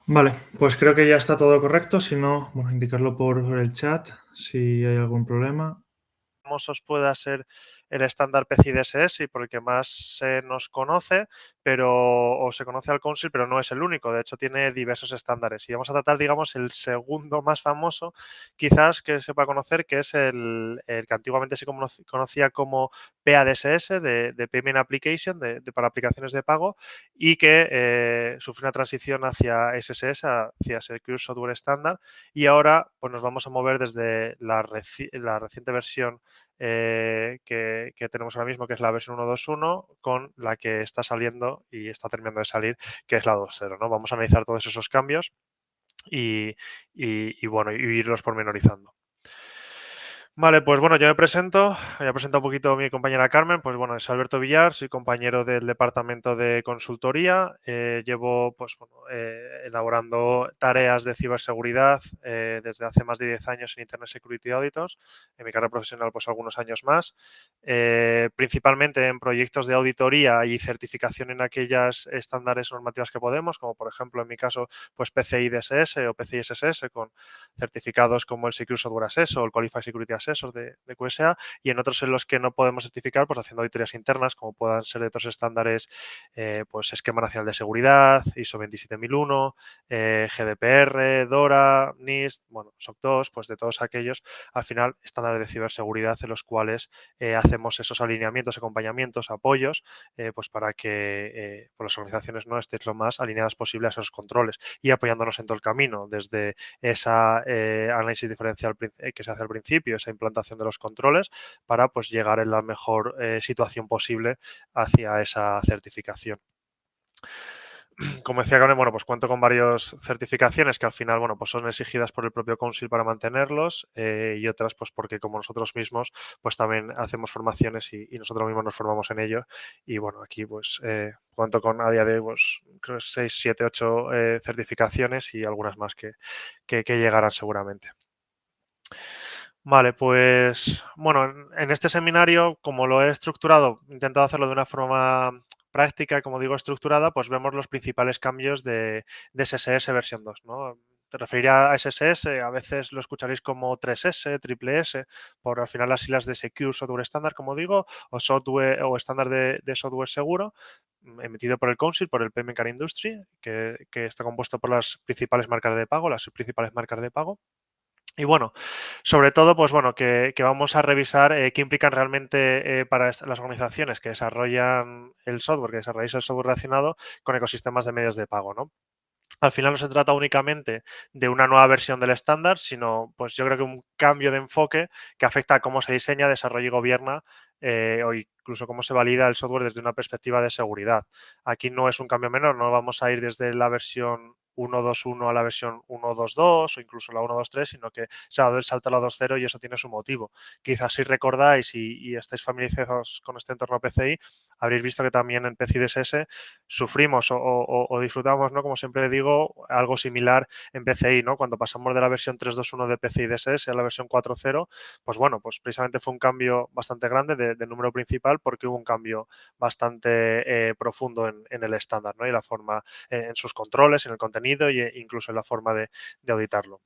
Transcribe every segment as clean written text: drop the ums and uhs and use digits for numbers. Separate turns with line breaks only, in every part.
Vale, pues creo que ya está todo correcto. Si no, bueno, indicarlo por el chat si hay algún problema.
Famosos pueda ser el estándar PCI DSS y por el que más se nos conoce, o se conoce al Council, pero no es el único. De hecho, tiene diversos estándares. Y vamos a tratar, digamos, el segundo más famoso, quizás que se pueda conocer, que es el que antiguamente se conocía como PADSS, de Payment Application, para aplicaciones de pago, y que sufre una transición hacia SSS, hacia Secure Software Standard, y ahora pues nos vamos a mover desde la reciente versión que tenemos ahora mismo, que es la versión 1.2.1, con la que está saliendo y está terminando de salir, que es la 2.0, ¿no? Vamos a analizar todos esos cambios y bueno, y irlos pormenorizando. Vale, pues bueno, yo me presento, ya presento un poquito a mi compañera Carmen, pues bueno, es Alberto Villar, soy compañero del departamento de consultoría, llevo pues bueno, elaborando tareas de ciberseguridad desde hace más de 10 años en Internet Security Auditors, en mi carrera profesional pues algunos años más, principalmente en proyectos de auditoría y certificación en aquellas estándares normativas que podemos, como por ejemplo en mi caso pues PCI DSS o PCI SSS con certificados como el Secure Software Assessor o el Qualified Security Assessor de QSA, y en otros en los que no podemos certificar, pues haciendo auditorías internas, como puedan ser de otros estándares, pues Esquema Nacional de Seguridad, ISO 27001, GDPR, DORA, NIST, bueno, SOC 2, pues de todos aquellos, al final, estándares de ciberseguridad en los cuales hacemos esos alineamientos, acompañamientos, apoyos, pues para que pues las organizaciones no estén lo más alineadas posible a esos controles y apoyándonos en todo el camino, desde esa análisis diferencial que se hace al principio, esa implantación de los controles, para pues llegar en la mejor situación posible hacia esa certificación. Como decía Carmen, bueno, pues cuento con varias certificaciones que al final, bueno, pues son exigidas por el propio Council para mantenerlos y otras, pues porque como nosotros mismos, pues también hacemos formaciones y nosotros mismos nos formamos en ello. Y bueno, aquí pues cuento con a día de hoy, pues creo 6, 7, 8 certificaciones y algunas más que llegarán seguramente. Vale, pues bueno, en este seminario, como lo he estructurado, he intentado hacerlo de una forma práctica, como digo, estructurada, pues vemos los principales cambios de SSS versión 2, ¿no? Te referiría a SSS, a veces lo escucharéis como 3S, triple S, por al final las siglas de Secure Software Standard, como digo, o software o estándar de software seguro, emitido por el Council, por el Payment Card Industry, que está compuesto por las principales marcas de pago, las principales marcas de pago. Y bueno, sobre todo, pues bueno, que vamos a revisar qué implican realmente para las organizaciones que desarrollan el software, que desarrolláis el software relacionado con ecosistemas de medios de pago, ¿no? Al final no se trata únicamente de una nueva versión del estándar, sino pues yo creo que un cambio de enfoque que afecta a cómo se diseña, desarrolla y gobierna o incluso cómo se valida el software desde una perspectiva de seguridad. Aquí no es un cambio menor, no vamos a ir desde la versión 1.2.1 a la versión 1.2.2 o incluso la 1.2.3, sino que se ha dado el salto a la 2.0 y eso tiene su motivo. Quizás si recordáis y estáis familiarizados con este entorno PCI, habréis visto que también en PCI DSS sufrimos o disfrutamos, ¿no? Como siempre digo, algo similar en PCI, ¿no? Cuando pasamos de la versión 3.2.1 de PCI DSS a la versión 4.0, pues bueno, pues precisamente fue un cambio bastante grande de número principal porque hubo un cambio bastante profundo en el estándar, ¿no? Y la forma, en sus controles, en el contenido e incluso en la forma de auditarlo.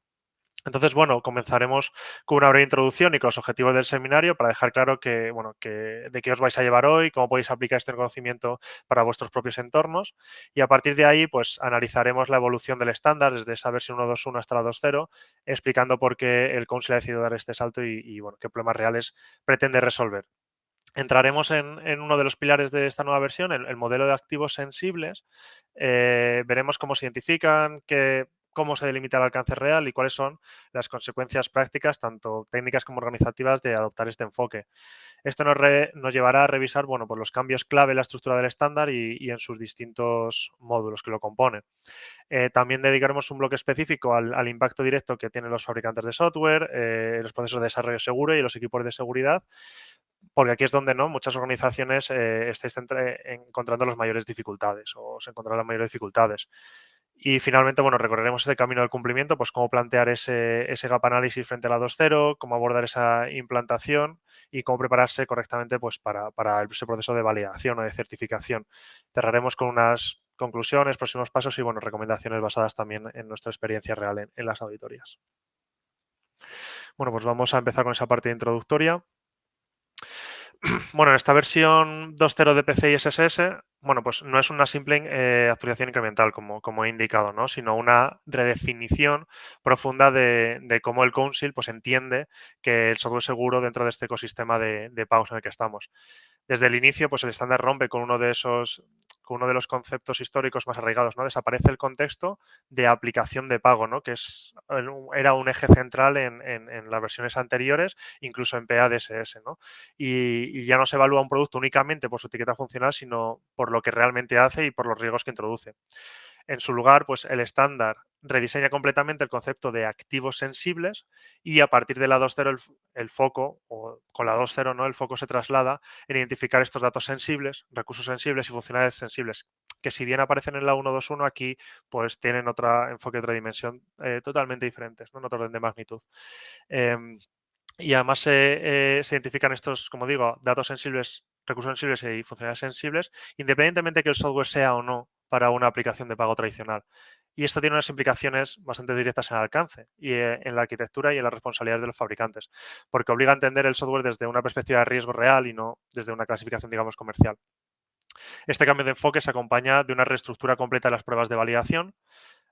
Entonces, bueno, comenzaremos con una breve introducción y con los objetivos del seminario para dejar claro que, bueno, de qué os vais a llevar hoy, cómo podéis aplicar este conocimiento para vuestros propios entornos. Y a partir de ahí, pues analizaremos la evolución del estándar desde esa versión 1.2.1 hasta la 2.0, explicando por qué el Council ha decidido dar este salto y bueno, qué problemas reales pretende resolver. Entraremos en uno de los pilares de esta nueva versión, el modelo de activos sensibles. Veremos cómo se identifican, cómo se delimita el alcance real y cuáles son las consecuencias prácticas, tanto técnicas como organizativas, de adoptar este enfoque. Esto nos llevará a revisar, bueno, pues los cambios clave en la estructura del estándar y en sus distintos módulos que lo componen. También dedicaremos un bloque específico al impacto directo que tienen los fabricantes de software, los procesos de desarrollo seguro y los equipos de seguridad, porque aquí es donde no muchas organizaciones estáis encontrando las mayores dificultades o se encontrarán las mayores dificultades. Y finalmente, bueno, recorreremos ese camino del cumplimiento, pues cómo plantear ese gap análisis frente a la 2.0, cómo abordar esa implantación y cómo prepararse correctamente pues para ese proceso de validación o de certificación. Cerraremos con conclusiones, próximos pasos y, bueno, recomendaciones basadas también en nuestra experiencia real en las auditorías. Bueno, pues vamos a empezar con esa parte introductoria. Bueno, en esta versión 2.0 de PCI SSS, bueno, pues no es una simple actualización incremental, como he indicado, ¿no? Sino una redefinición profunda de cómo el Council pues, entiende que el software seguro dentro de este ecosistema de pagos en el que estamos. Desde el inicio, pues el estándar rompe con uno de los conceptos históricos más arraigados, ¿no? Desaparece el contexto de aplicación de pago, ¿no? Que era un eje central en las versiones anteriores, incluso en PADSS, ¿no? Y ya no se evalúa un producto únicamente por su etiqueta funcional, sino por lo que realmente hace y por los riesgos que introduce. En su lugar, pues el estándar rediseña completamente el concepto de activos sensibles y a partir de la 2.0 el foco, o con la 2.0, ¿no? El foco se traslada en identificar estos datos sensibles, recursos sensibles y funcionalidades sensibles, que si bien aparecen en la 1.2.1, aquí pues tienen otro enfoque, otra dimensión totalmente diferentes, ¿no? En otro orden de magnitud. Y además se identifican estos, como digo, datos sensibles, recursos sensibles y funcionalidades sensibles, independientemente de que el software sea o no para una aplicación de pago tradicional. Y esto tiene unas implicaciones bastante directas en el alcance y en la arquitectura y en las responsabilidades de los fabricantes, porque obliga a entender el software desde una perspectiva de riesgo real y no desde una clasificación, digamos, comercial. Este cambio de enfoque se acompaña de una reestructura completa de las pruebas de validación.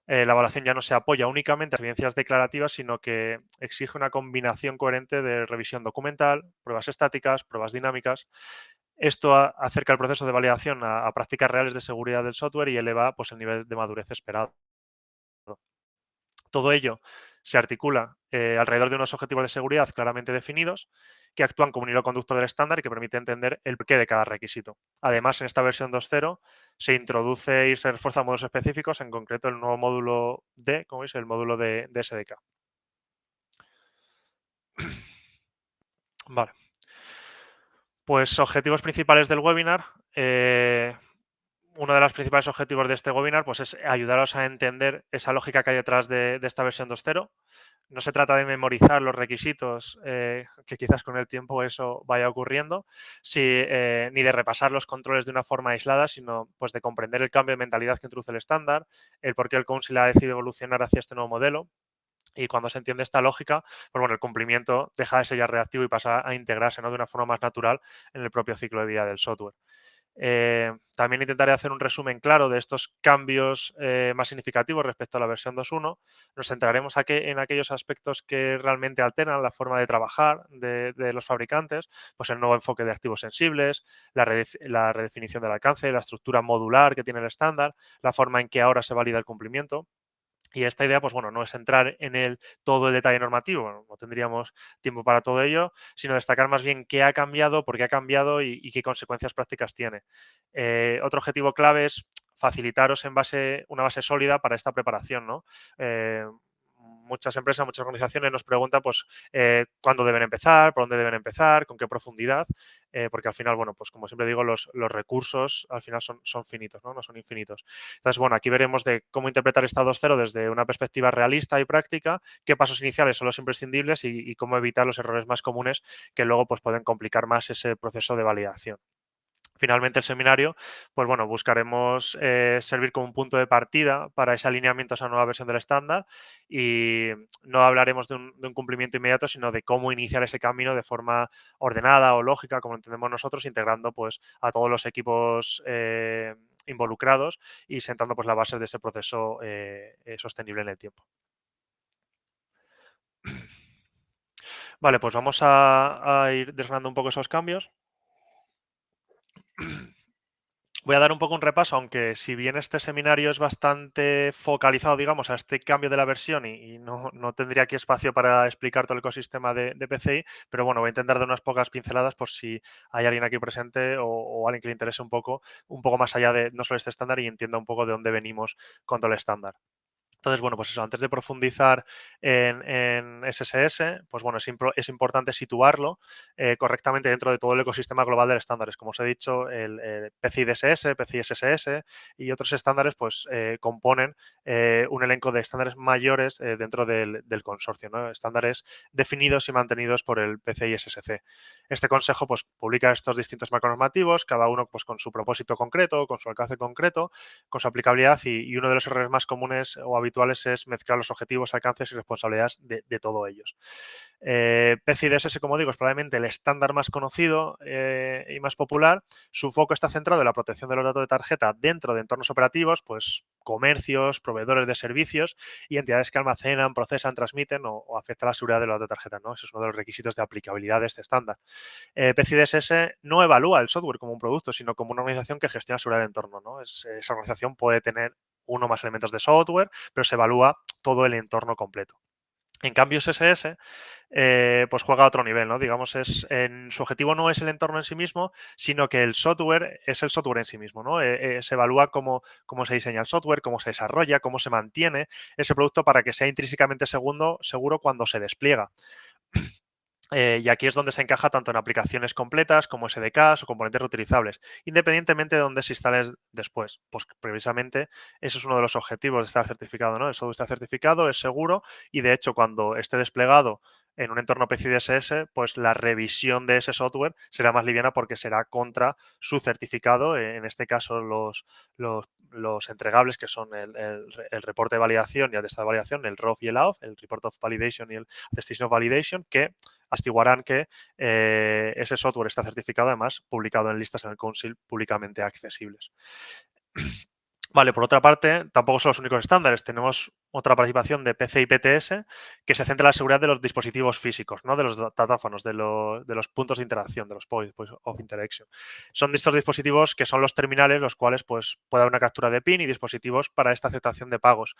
La evaluación ya no se apoya únicamente en evidencias declarativas, sino que exige una combinación coherente de revisión documental, pruebas estáticas, pruebas dinámicas. Esto acerca el proceso de validación a prácticas reales de seguridad del software y eleva pues, el nivel de madurez esperado. Todo ello se articula alrededor de unos objetivos de seguridad claramente definidos que actúan como un hilo conductor del estándar y que permite entender el porqué de cada requisito. Además, en esta versión 2.0 se introduce y se refuerzan módulos específicos, en concreto el nuevo módulo D, como veis, el módulo de SDK. Vale. Pues objetivos principales del webinar. Uno de los principales objetivos de este webinar pues, es ayudaros a entender esa lógica que hay detrás de esta versión 2.0. No se trata de memorizar los requisitos, que quizás con el tiempo eso vaya ocurriendo, ni de repasar los controles de una forma aislada, sino pues, de comprender el cambio de mentalidad que introduce el estándar, el por qué el Council ha decidido evolucionar hacia este nuevo modelo. Y cuando se entiende esta lógica, pues bueno, el cumplimiento deja de ser ya reactivo y pasa a integrarse, ¿no? De una forma más natural en el propio ciclo de vida del software. También intentaré hacer un resumen claro de estos cambios más significativos respecto a la versión 2.1. Nos centraremos en aquellos aspectos que realmente alteran la forma de trabajar de los fabricantes, pues el nuevo enfoque de activos sensibles, la redefinición del alcance, la estructura modular que tiene el estándar, la forma en que ahora se valida el cumplimiento. Y esta idea, pues bueno, no es entrar en todo el detalle normativo, no tendríamos tiempo para todo ello, sino destacar más bien qué ha cambiado, por qué ha cambiado y qué consecuencias prácticas tiene. Otro objetivo clave es facilitaros una base sólida para esta preparación, ¿no? Muchas empresas, muchas organizaciones nos preguntan pues cuándo deben empezar, por dónde deben empezar, con qué profundidad, porque al final, bueno, pues como siempre digo, los recursos al final son finitos, ¿no? No son infinitos. Entonces, bueno, aquí veremos de cómo interpretar esta 2.0 desde una perspectiva realista y práctica, qué pasos iniciales son los imprescindibles y cómo evitar los errores más comunes que luego pues, pueden complicar más ese proceso de validación. Finalmente, el seminario, pues bueno, buscaremos servir como un punto de partida para ese alineamiento a esa nueva versión del estándar y no hablaremos de un cumplimiento inmediato, sino de cómo iniciar ese camino de forma ordenada o lógica, como entendemos nosotros, integrando pues a todos los equipos involucrados y sentando pues la base de ese proceso sostenible en el tiempo. Vale, pues vamos a ir desgranando un poco esos cambios. Voy a dar un poco un repaso, aunque si bien este seminario es bastante focalizado, digamos, a este cambio de la versión y no tendría aquí espacio para explicar todo el ecosistema de PCI, pero bueno, voy a intentar dar unas pocas pinceladas por si hay alguien aquí presente o alguien que le interese un poco más allá de no solo este estándar y entienda un poco de dónde venimos con todo el estándar. Entonces, bueno, pues eso, antes de profundizar en SSS, pues bueno, es importante situarlo correctamente dentro de todo el ecosistema global de estándares. Como os he dicho, el PCI DSS, PCI SSS y otros estándares, pues componen un elenco de estándares mayores dentro del consorcio, ¿no? Estándares definidos y mantenidos por el PCI SSC. Este consejo, pues, publica estos distintos marcos normativos, cada uno, pues, con su propósito concreto, con su alcance concreto, con su aplicabilidad y uno de los errores más comunes o habituales es mezclar los objetivos, alcances y responsabilidades de todos ellos. PCI DSS, como digo, es probablemente el estándar más conocido y más popular. Su foco está centrado en la protección de los datos de tarjeta dentro de entornos operativos, pues comercios, proveedores de servicios y entidades que almacenan, procesan, transmiten o afectan a la seguridad de los datos de tarjeta, ¿no? Ese es uno de los requisitos de aplicabilidad de este estándar. PCI DSS no evalúa el software como un producto, sino como una organización que gestiona la seguridad del entorno, ¿no? Esa organización puede tener uno o más elementos de software, pero se evalúa todo el entorno completo. En cambio, SSS pues juega a otro nivel, ¿no? Digamos, su objetivo no es el entorno en sí mismo, sino que el software es el software en sí mismo, ¿no? Se evalúa cómo se diseña el software, cómo se desarrolla, cómo se mantiene ese producto para que sea intrínsecamente seguro cuando se despliega. Y aquí es donde se encaja tanto en aplicaciones completas como SDKs o componentes reutilizables, independientemente de dónde se instale después. Pues precisamente eso es uno de los objetivos de estar certificado, ¿no? El software está certificado, es seguro y de hecho cuando esté desplegado en un entorno PCI DSS, pues la revisión de ese software será más liviana porque será contra su certificado, en este caso los entregables que son el reporte de validación y el test de validación, el ROV y el AOV, el Report of Validation y el Attestation of Validation, que atestiguarán que ese software está certificado, además publicado en listas en el Council públicamente accesibles. Vale, por otra parte, tampoco son los únicos estándares. Tenemos otra participación de PCI PTS que se centra en la seguridad de los dispositivos físicos, ¿no? De los datáfonos, de los puntos de interacción, de los points of interaction. Son estos dispositivos que son los terminales, los cuales pues, puede haber una captura de PIN y dispositivos para esta aceptación de pagos.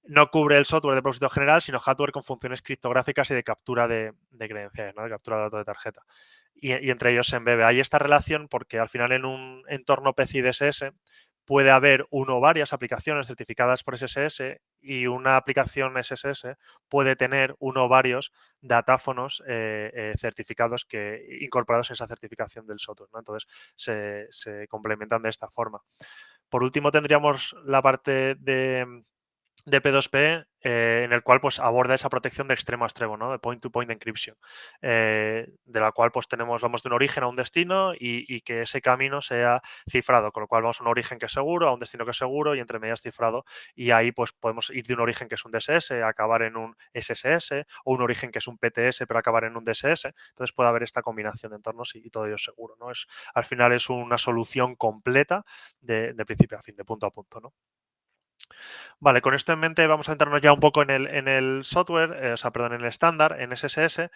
No cubre el software de propósito general, sino hardware con funciones criptográficas y de captura de credenciales, ¿no? De captura de datos de tarjeta. Y entre ellos se embebe. Hay esta relación porque al final en un entorno PCI DSS puede haber uno o varias aplicaciones certificadas por SSS y una aplicación SSS puede tener uno o varios datáfonos certificados incorporados en esa certificación del software, ¿no? Entonces se complementan de esta forma. Por último tendríamos la parte de P2P, en el cual pues aborda esa protección de extremo a extremo, ¿no? De point-to-point encryption, de la cual pues vamos de un origen a un destino y que ese camino sea cifrado, con lo cual vamos a un origen que es seguro, a un destino que es seguro y entre medias cifrado y ahí pues podemos ir de un origen que es un DSS a acabar en un SSS o un origen que es un PTS pero acabar en un DSS, entonces puede haber esta combinación de entornos y todo ello es seguro, ¿no? Al final es una solución completa de principio a fin, de punto a punto, ¿no? Vale, con esto en mente vamos a entrarnos ya un poco en el software, en el estándar, en SSS,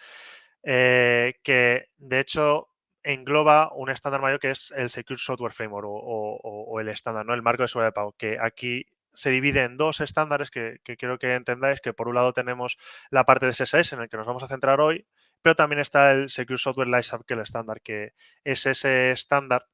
que de hecho engloba un estándar mayor que es el Secure Software Framework o el estándar, ¿no? El marco de seguridad de pago, que aquí se divide en dos estándares que quiero que entendáis, que por un lado tenemos la parte de SSS en el que nos vamos a centrar hoy, pero también está el Secure Software Lifecycle Standard, que es ese estándar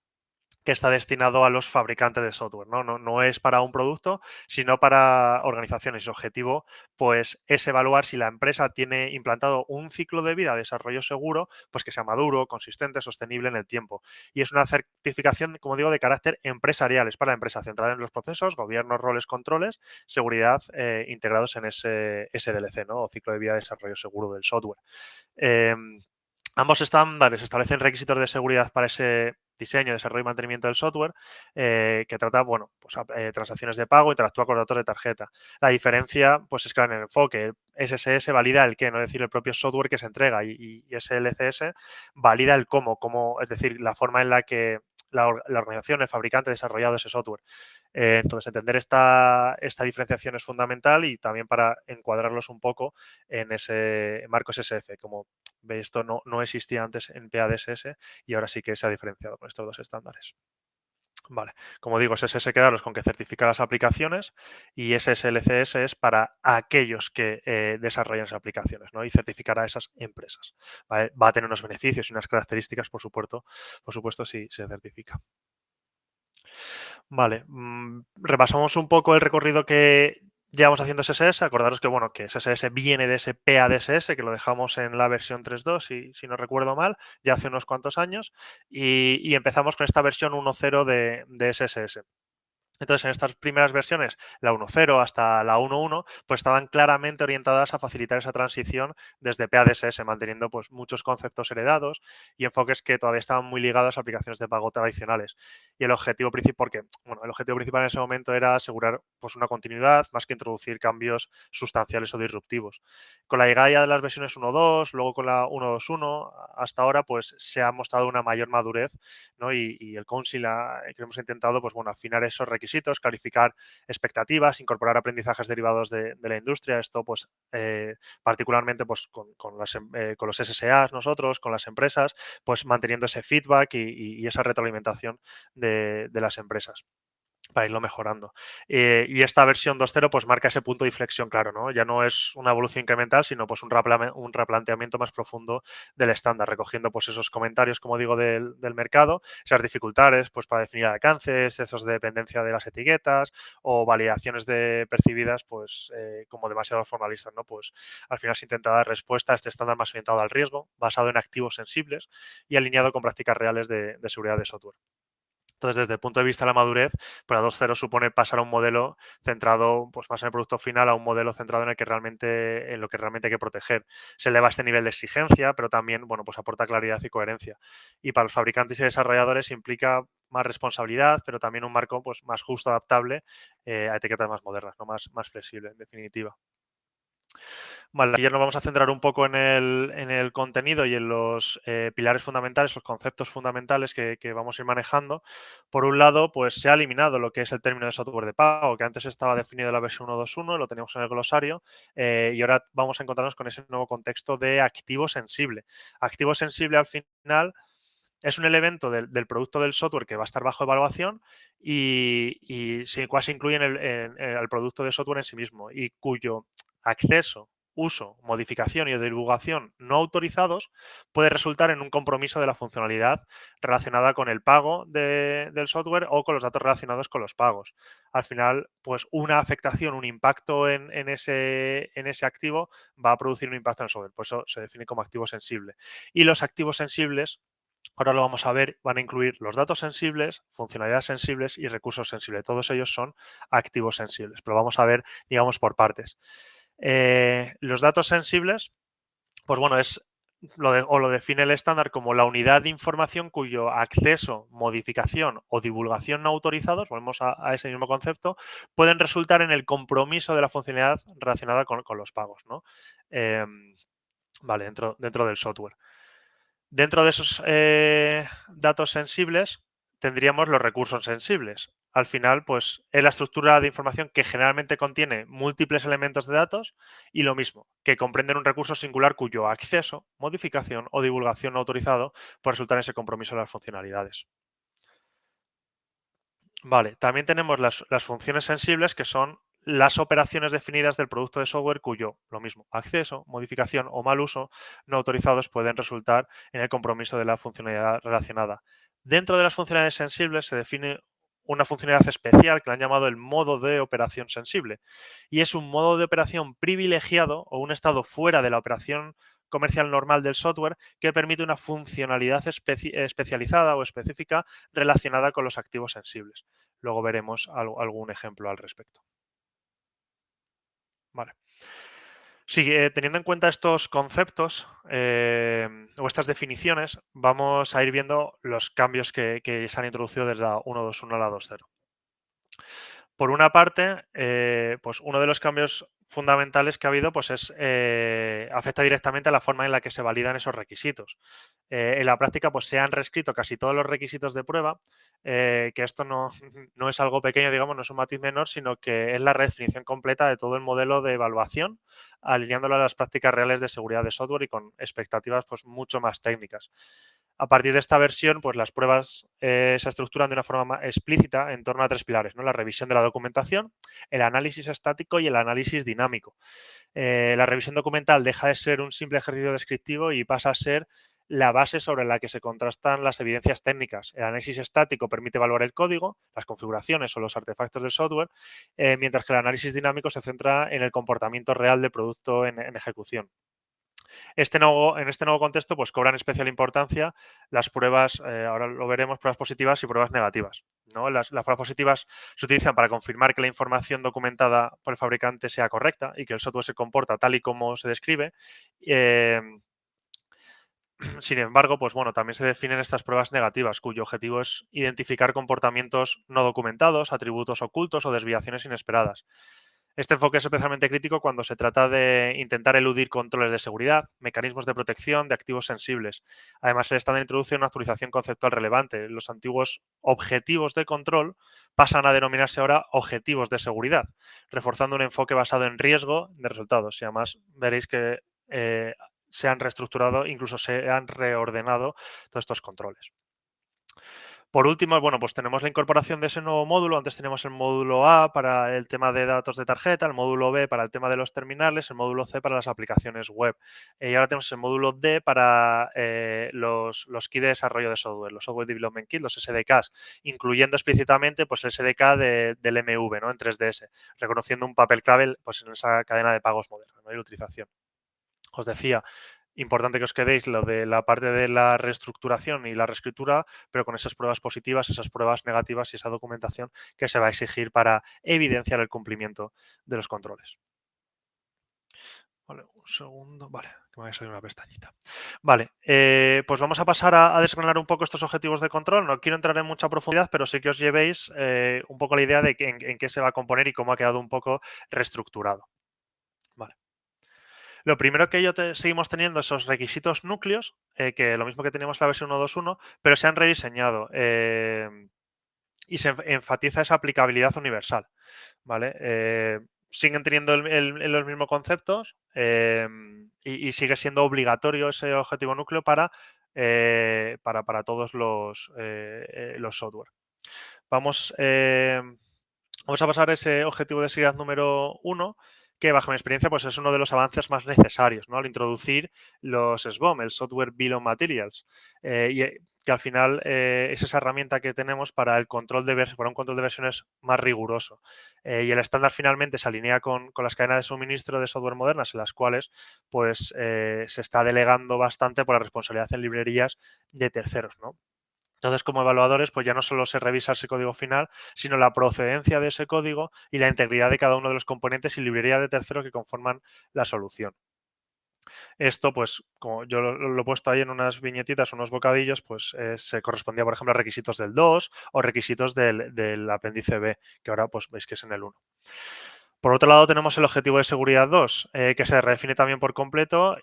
que está destinado a los fabricantes de software, ¿no? No es para un producto, sino para organizaciones. Su objetivo, pues, es evaluar si la empresa tiene implantado un ciclo de vida de desarrollo seguro, pues que sea maduro, consistente, sostenible en el tiempo. Y es una certificación, como digo, de carácter empresarial. Es para la empresa, centrada en los procesos, gobiernos, roles, controles, seguridad integrados en ese SDLC, ¿no? O ciclo de vida de desarrollo seguro del software. Ambos estándares establecen requisitos de seguridad para ese diseño, desarrollo y mantenimiento del software que trata, bueno, pues transacciones de pago, interactúa con datos de tarjeta. La diferencia, pues es que en el enfoque, SSS valida el qué, no es decir, el propio software que se entrega y SLCS valida el cómo, es decir, la forma en la que la organización, el fabricante ha desarrollado ese software. Entonces, entender esta diferenciación es fundamental y también para encuadrarlos un poco en ese marco SSF. Como veis, esto no existía antes en PADSS y ahora sí que se ha diferenciado con estos dos estándares. Vale, como digo, SSS quedaros con que certifica las aplicaciones y SSLCS es para aquellos que desarrollan esas aplicaciones, ¿no? Y certificará a esas empresas. ¿Vale? Va a tener unos beneficios y unas características, por supuesto, si se certifica. Vale, repasamos un poco el recorrido que Llevamos haciendo SSS, acordaros que, bueno, que SSS viene de ese PADSS, que lo dejamos en la versión 3.2, si no recuerdo mal, ya hace unos cuantos años, y empezamos con esta versión 1.0 de SSS. Entonces, en estas primeras versiones, la 1.0 hasta la 1.1, pues estaban claramente orientadas a facilitar esa transición desde PADSS, manteniendo pues muchos conceptos heredados y enfoques que todavía estaban muy ligados a aplicaciones de pago tradicionales. Y el objetivo principal, porque bueno, el objetivo principal en ese momento era asegurar pues una continuidad más que introducir cambios sustanciales o disruptivos. Con la llegada ya de las versiones 1.2, luego con la 1.2.1, hasta ahora pues se ha mostrado una mayor madurez, ¿no? Y el Council que hemos intentado pues, bueno, afinar esos requisitos, clarificar expectativas, incorporar aprendizajes derivados de la industria. Esto, pues, particularmente pues, con los SSAs nosotros, con las empresas, pues manteniendo ese feedback y esa retroalimentación de las empresas para irlo mejorando. Y esta versión 2.0 pues marca ese punto de inflexión claro, ¿no? Ya no es una evolución incremental, sino pues un replanteamiento más profundo del estándar, recogiendo pues esos comentarios, como digo, del mercado, esas dificultades pues para definir alcances, excesos de dependencia de las etiquetas o validaciones percibidas pues como demasiado formalistas, ¿no? Pues al final se intenta dar respuesta a este estándar más orientado al riesgo, basado en activos sensibles y alineado con prácticas reales de seguridad de software. Entonces, desde el punto de vista de la madurez, pues la 2.0 supone pasar a un modelo centrado pues, más en el producto final a un modelo centrado en lo que realmente hay que proteger. Se eleva este nivel de exigencia, pero también bueno, pues aporta claridad y coherencia. Y para los fabricantes y desarrolladores implica más responsabilidad, pero también un marco pues, más justo, adaptable a etiquetas más modernas, ¿no? Más flexible, en definitiva. Vale, ya nos vamos a centrar un poco en el contenido y en los pilares fundamentales, los conceptos fundamentales que vamos a ir manejando. Por un lado, pues se ha eliminado lo que es el término de software de pago, que antes estaba definido en la versión 1.2.1, lo teníamos en el glosario, y ahora vamos a encontrarnos con ese nuevo contexto de activo sensible. Activo sensible al final es un elemento del producto del software que va a estar bajo evaluación y cual se incluye en el producto de software en sí mismo y cuyo acceso, uso, modificación y divulgación no autorizados puede resultar en un compromiso de la funcionalidad relacionada con el pago del software o con los datos relacionados con los pagos. Al final, pues una afectación, un impacto en ese activo va a producir un impacto en el software. Por eso se define como activo sensible. Y los activos sensibles, ahora lo vamos a ver, van a incluir los datos sensibles, funcionalidades sensibles y recursos sensibles. Todos ellos son activos sensibles, pero vamos a ver, digamos, por partes. Los datos sensibles, pues bueno, lo define el estándar como la unidad de información cuyo acceso, modificación o divulgación no autorizados, volvemos a ese mismo concepto, pueden resultar en el compromiso de la funcionalidad relacionada con los pagos, ¿no? Vale, dentro del software. Dentro de esos datos sensibles tendríamos los recursos sensibles. Al final, pues es la estructura de información que generalmente contiene múltiples elementos de datos y lo mismo, que comprenden un recurso singular cuyo acceso, modificación o divulgación no autorizado puede resultar en ese compromiso de las funcionalidades. Vale, también tenemos las funciones sensibles, que son las operaciones definidas del producto de software cuyo, lo mismo, acceso, modificación o mal uso no autorizados pueden resultar en el compromiso de la funcionalidad relacionada. Dentro de las funcionalidades sensibles se define una funcionalidad especial que le han llamado el modo de operación sensible. Y es un modo de operación privilegiado o un estado fuera de la operación comercial normal del software que permite una funcionalidad especializada o específica relacionada con los activos sensibles. Luego veremos algún ejemplo al respecto. Vale. Sí, teniendo en cuenta estos conceptos o estas definiciones, vamos a ir viendo los cambios que se han introducido desde la 1.2.1 a la 2.0. Por una parte, pues uno de los cambios fundamentales que ha habido pues afecta directamente a la forma en la que se validan esos requisitos. En la práctica pues se han reescrito casi todos los requisitos de prueba, que esto no, no es algo pequeño, digamos, no es un matiz menor, sino que es la redefinición completa de todo el modelo de evaluación, alineándolo a las prácticas reales de seguridad de software y con expectativas pues mucho más técnicas. A partir de esta versión, pues las pruebas se estructuran de una forma más explícita en torno a tres pilares, ¿no? La revisión de la documentación, el análisis estático y el análisis dinámico. La revisión documental deja de ser un simple ejercicio descriptivo y pasa a ser la base sobre la que se contrastan las evidencias técnicas. El análisis estático permite evaluar el código, las configuraciones o los artefactos del software, mientras que el análisis dinámico se centra en el comportamiento real del producto en ejecución. En este nuevo contexto, pues cobran especial importancia las pruebas, ahora lo veremos, pruebas positivas y pruebas negativas, ¿no? Las pruebas positivas se utilizan para confirmar que la información documentada por el fabricante sea correcta y que el software se comporta tal y como se describe. Sin embargo, pues bueno, también se definen estas pruebas negativas, cuyo objetivo es identificar comportamientos no documentados, atributos ocultos o desviaciones inesperadas. Este enfoque es especialmente crítico cuando se trata de intentar eludir controles de seguridad, mecanismos de protección de activos sensibles. Además, el estándar introduce una actualización conceptual relevante. Los antiguos objetivos de control pasan a denominarse ahora objetivos de seguridad, reforzando un enfoque basado en riesgo de resultados. Y además veréis que se han reestructurado, incluso se han reordenado todos estos controles. Por último, bueno, pues tenemos la incorporación de ese nuevo módulo. Antes teníamos el módulo A para el tema de datos de tarjeta, el módulo B para el tema de los terminales, el módulo C para las aplicaciones web. Y ahora tenemos el módulo D para los kits de desarrollo de software, los Software Development Kits, los SDKs, incluyendo explícitamente pues, el SDK del MV, ¿no? En 3DS, reconociendo un papel clave pues, en esa cadena de pagos moderna, ¿no? Y la utilización. Os decía, importante que os quedéis lo de la parte de la reestructuración y la reescritura, pero con esas pruebas positivas, esas pruebas negativas y esa documentación que se va a exigir para evidenciar el cumplimiento de los controles. Vale, un segundo. Vale, que me vaya a salir una pestañita. Vale, pues vamos a pasar a desgranar un poco estos objetivos de control. No quiero entrar en mucha profundidad, pero sí que os llevéis un poco la idea de en qué se va a componer y cómo ha quedado un poco reestructurado. Vale. Lo primero que seguimos teniendo esos requisitos núcleos, que lo mismo que teníamos en la versión 1.2.1, pero se han rediseñado y se enfatiza esa aplicabilidad universal, ¿vale? Siguen teniendo los mismos conceptos y sigue siendo obligatorio ese objetivo núcleo para todos los software. Vamos a pasar a ese objetivo de seguridad número 1, que bajo mi experiencia pues es uno de los avances más necesarios, ¿no? Al introducir los SBOM, el Software Bill of Materials, que al final es esa herramienta que tenemos para un control de versiones más riguroso. Y el estándar finalmente se alinea con las cadenas de suministro de software modernas, en las cuales pues se está delegando bastante por la responsabilidad en librerías de terceros, ¿no? Entonces, como evaluadores, pues ya no solo se revisa ese código final, sino la procedencia de ese código y la integridad de cada uno de los componentes y librería de terceros que conforman la solución. Esto, pues, como yo lo he puesto ahí en unas viñetitas, unos bocadillos, pues se correspondía, por ejemplo, a requisitos del 2 o requisitos del apéndice B, que ahora pues veis que es en el 1. Por otro lado, tenemos el objetivo de seguridad 2, que se redefine también por completo,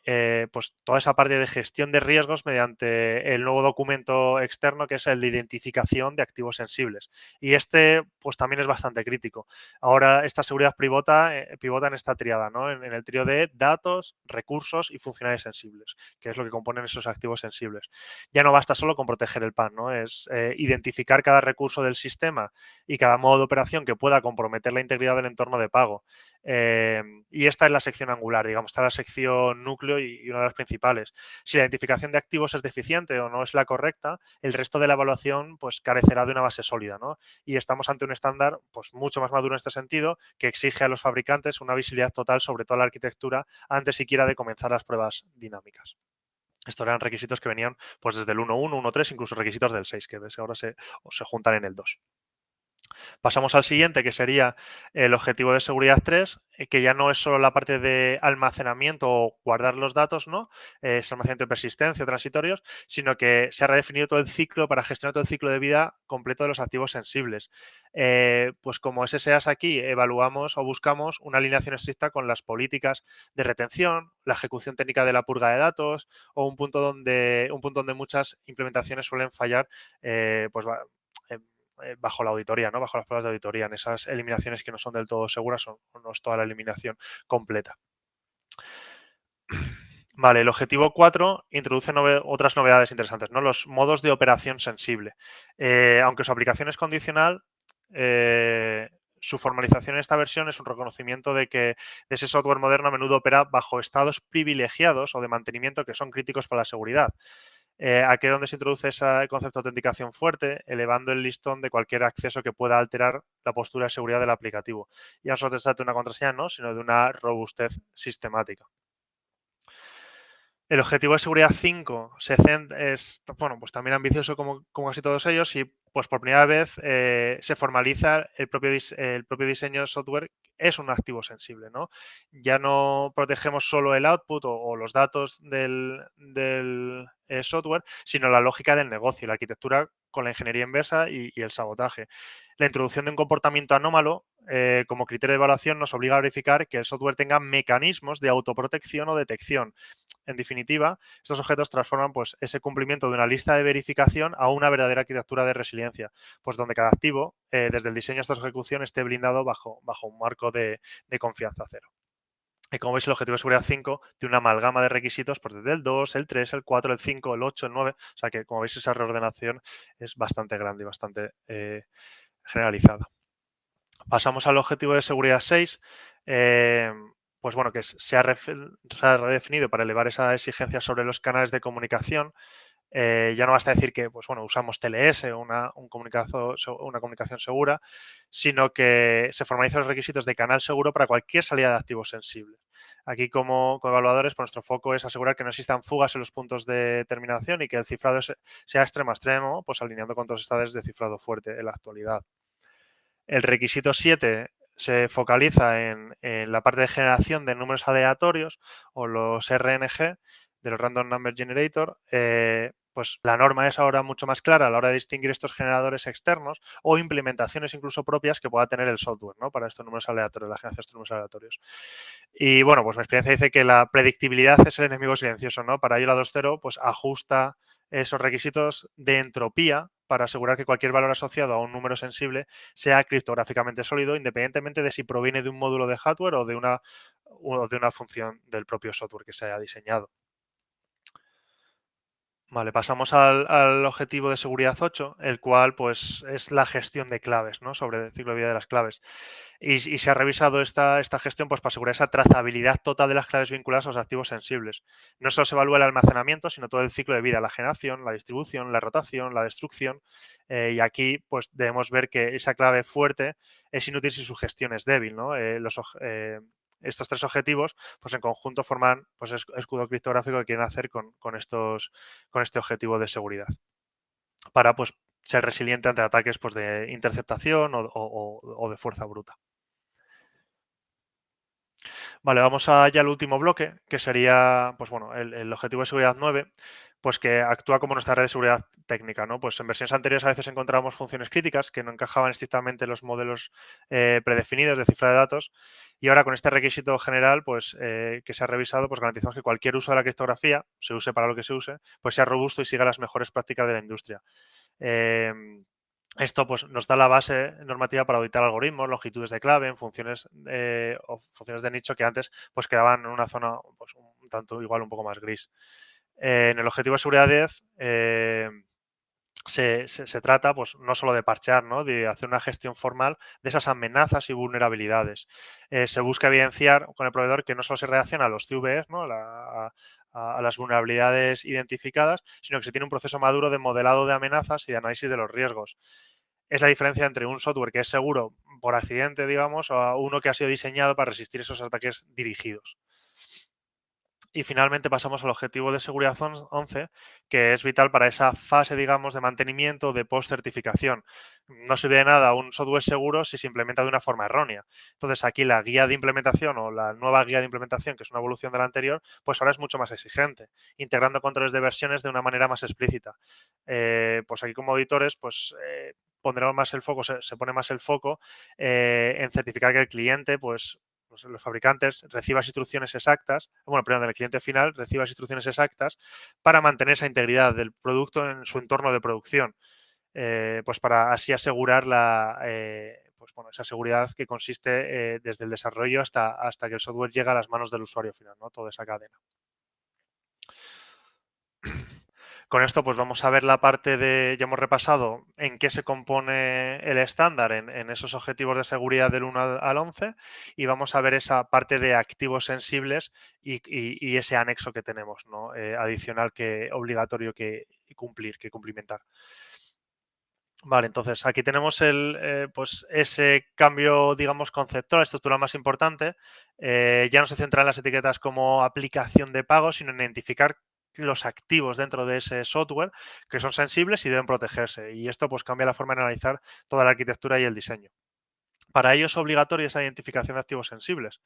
pues toda esa parte de gestión de riesgos mediante el nuevo documento externo, que es el de identificación de activos sensibles. Y este, pues también es bastante crítico. Ahora, esta seguridad pivota en esta triada, ¿no? En el trío de datos, recursos y funcionalidades sensibles, que es lo que componen esos activos sensibles. Ya no basta solo con proteger el PAN, ¿no? Es identificar cada recurso del sistema y cada modo de operación que pueda comprometer la integridad del entorno de pago. Y esta es la sección angular, digamos, está la sección núcleo y una de las principales. Si la identificación de activos es deficiente o no es la correcta, el resto de la evaluación pues carecerá de una base sólida, ¿no? Y estamos ante un estándar pues mucho más maduro en este sentido, que exige a los fabricantes una visibilidad total sobre toda la arquitectura antes siquiera de comenzar las pruebas dinámicas. Estos eran requisitos que venían pues desde el 1.1, 1.3, incluso requisitos del 6, que ahora se juntan en el 2. Pasamos al siguiente, que sería el objetivo de seguridad 3, que ya no es solo la parte de almacenamiento o guardar los datos, ¿no? Es almacenamiento de persistencia, transitorios, sino que se ha redefinido todo el ciclo para gestionar todo el ciclo de vida completo de los activos sensibles. Pues como SSAs aquí evaluamos o buscamos una alineación estricta con las políticas de retención, la ejecución técnica de la purga de datos o un punto donde muchas implementaciones suelen fallar, bajo la auditoría, ¿no? Bajo las pruebas de auditoría, en esas eliminaciones que no son del todo seguras o no es toda la eliminación completa. Vale, el objetivo 4 introduce otras novedades interesantes, ¿no? Los modos de operación sensible. Aunque su aplicación es condicional, su formalización en esta versión es un reconocimiento de que ese software moderno a menudo opera bajo estados privilegiados o de mantenimiento que son críticos para la seguridad. Aquí es donde se introduce ese concepto de autenticación fuerte, elevando el listón de cualquier acceso que pueda alterar la postura de seguridad del aplicativo. Ya no solo se trata de una contraseña, ¿no?, sino de una robustez sistemática. El objetivo de seguridad 5 es, bueno, pues también ambicioso como casi todos ellos y pues por primera vez se formaliza el propio diseño de software es un activo sensible, ¿no? Ya no protegemos solo el output o los datos del software, sino la lógica del negocio, la arquitectura con la ingeniería inversa y el sabotaje. La introducción de un comportamiento anómalo como criterio de evaluación nos obliga a verificar que el software tenga mecanismos de autoprotección o detección. En definitiva, estos objetos transforman pues, ese cumplimiento de una lista de verificación a una verdadera arquitectura de resiliencia, pues donde cada activo, desde el diseño hasta su ejecución, esté blindado bajo un marco de confianza cero. Y como veis, el objetivo de seguridad 5 tiene una amalgama de requisitos pues, desde el 2, el 3, el 4, el 5, el 8, el 9. O sea que, como veis, esa reordenación es bastante grande y bastante generalizada. Pasamos al objetivo de seguridad 6. Pues bueno, que se ha redefinido para elevar esa exigencia sobre los canales de comunicación. Ya no basta decir que pues bueno, usamos TLS o una comunicación segura, sino que se formalizan los requisitos de canal seguro para cualquier salida de activos sensibles. Aquí como evaluadores, pues nuestro foco es asegurar que no existan fugas en los puntos de terminación y que el cifrado sea extremo a extremo, pues alineando con todos los estados de cifrado fuerte en la actualidad. El requisito 7 se focaliza en la parte de generación de números aleatorios o los RNG, de los Random Number Generator. Pues la norma es ahora mucho más clara a la hora de distinguir estos generadores externos o implementaciones incluso propias que pueda tener el software, ¿no?, para estos números aleatorios, la generación de estos números aleatorios. Y bueno, pues mi experiencia dice que la predictibilidad es el enemigo silencioso, ¿no? Para ello la 2.0 pues ajusta esos requisitos de entropía para asegurar que cualquier valor asociado a un número sensible sea criptográficamente sólido, independientemente de si proviene de un módulo de hardware o de una función del propio software que se haya diseñado. Vale, pasamos al objetivo de seguridad 8, el cual pues es la gestión de claves, ¿no?, sobre el ciclo de vida de las claves. Y se ha revisado esta gestión pues, para asegurar esa trazabilidad total de las claves vinculadas a los activos sensibles. No solo se evalúa el almacenamiento, sino todo el ciclo de vida, la generación, la distribución, la rotación, la destrucción. Y aquí pues debemos ver que esa clave fuerte es inútil si su gestión es débil, ¿no? Estos tres objetivos, pues en conjunto forman pues, escudo criptográfico que quieren hacer con este objetivo de seguridad. Para pues, ser resiliente ante ataques pues, de interceptación o de fuerza bruta. Vale, vamos ya al último bloque, que sería pues bueno, el objetivo de seguridad 9, pues que actúa como nuestra red de seguridad técnica, ¿no? Pues en versiones anteriores a veces encontramos funciones críticas que no encajaban estrictamente en los modelos predefinidos de cifra de datos, y ahora con este requisito general pues que se ha revisado, pues garantizamos que cualquier uso de la criptografía, se use para lo que se use, pues sea robusto y siga las mejores prácticas de la industria. Esto pues, nos da la base normativa para auditar algoritmos, longitudes de clave en funciones o funciones de nicho que antes pues, quedaban en una zona pues, un tanto igual un poco más gris. En el objetivo de seguridad 10 se trata pues, no solo de parchear, ¿no?, de hacer una gestión formal de esas amenazas y vulnerabilidades. Se busca evidenciar con el proveedor que no solo se reacciona a los CVEs, ¿no?, a las vulnerabilidades identificadas, sino que se tiene un proceso maduro de modelado de amenazas y de análisis de los riesgos. Es la diferencia entre un software que es seguro por accidente, digamos, o uno que ha sido diseñado para resistir esos ataques dirigidos. Y finalmente pasamos al objetivo de seguridad 11, que es vital para esa fase, digamos, de mantenimiento de post-certificación. No sirve de nada un software seguro si se implementa de una forma errónea. Entonces, aquí la guía de implementación o la nueva guía de implementación, que es una evolución de la anterior, pues ahora es mucho más exigente, integrando controles de versiones de una manera más explícita. Pues aquí como auditores, pues pondremos más el foco, se pone más el foco en certificar que el cliente, pues los fabricantes reciban las instrucciones exactas, bueno, perdón, el cliente final reciba las instrucciones exactas para mantener esa integridad del producto en su entorno de producción, pues para así asegurar pues bueno, esa seguridad que consiste desde el desarrollo hasta que el software llega a las manos del usuario final, ¿no?, toda esa cadena. Con esto pues vamos a ver la parte de, ya hemos repasado en qué se compone el estándar en esos objetivos de seguridad del 1 al 11 y vamos a ver esa parte de activos sensibles y ese anexo que tenemos, ¿no? Adicional que obligatorio que cumplir, que cumplimentar. Vale, entonces aquí tenemos pues ese cambio, digamos, conceptual, estructural más importante. Ya no se centra en las etiquetas como aplicación de pago, sino en identificar los activos dentro de ese software que son sensibles y deben protegerse. Y esto pues cambia la forma de analizar toda la arquitectura y el diseño. Para ello es obligatoria esa identificación de activos sensibles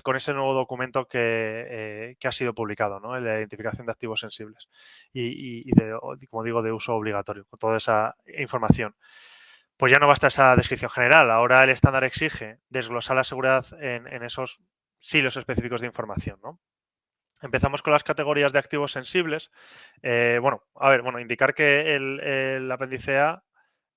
con ese nuevo documento que ha sido publicado, ¿no? La identificación de activos sensibles como digo, de uso obligatorio, con toda esa información. Pues ya no basta esa descripción general. Ahora el estándar exige desglosar la seguridad en esos silos específicos de información, ¿no? Empezamos con las categorías de activos sensibles. Indicar que el apéndice A